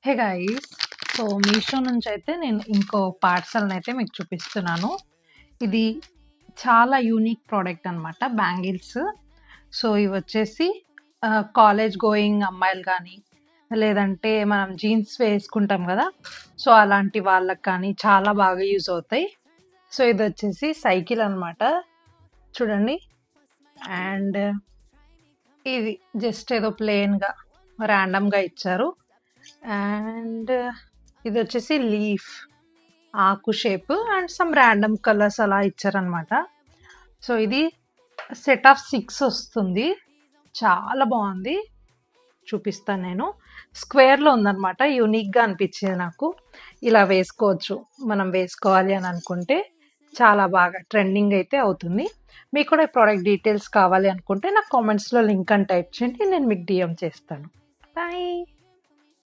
Hey guys! So, Meesho నుంచయితే నేను ఇంకో పార్సెల్‌నయితే మీకు చూపిస్తున్నాను. ఇది చాలా యూనిక్ ప్రోడక్ట్ అనమాట బ్యాంగిల్స్. సో, ఇవొచ్చేసి కాలేజ్ గోయింగ్ అమ్మాయిలు గానీ, లేదంటే మనం జీన్స్ వేసుకుంటాం గదా! సో, అలాంటి వాళ్ళకి కానీ చాలా బాగా యూజ్ అవుతాయి. సో, ఇదొచ్చేసి సైకిల్ అనమాట. చూడండి. అండ్ ఇది జస్ట్ ఏదో ప్లెయిన్‌గా ర్యాండమ్‌గా ఇచ్చారు. అండ్ ఇదొచ్చేసి లీఫ్ ఆకు shape and some random colours అలా ఇచ్చారనమాట. సో, ఇది సెట్ ఆఫ్ 6 వస్తుంది. చాలా బాగుంది. చూపిస్తాను నేను. స్క్వేర్‌లో ఉందనమాట. యూనిక్‌గా అనిపించింది నాకు. ఇలా వేసుకోవచ్చు. మనం వేసుకోవాలి అని అనుకుంటే చాలా బాగా ట్రెండింగ్ అయితే అవుతుంది. మీకు కూడా ఈ ప్రోడక్ట్ డీటెయిల్స్ కావాలి అనుకుంటే నాకు కామెంట్స్‌లో లింక్ అని టైప్ చేయండి. నేను మీకు డీఎం చేస్తాను. బాయ్.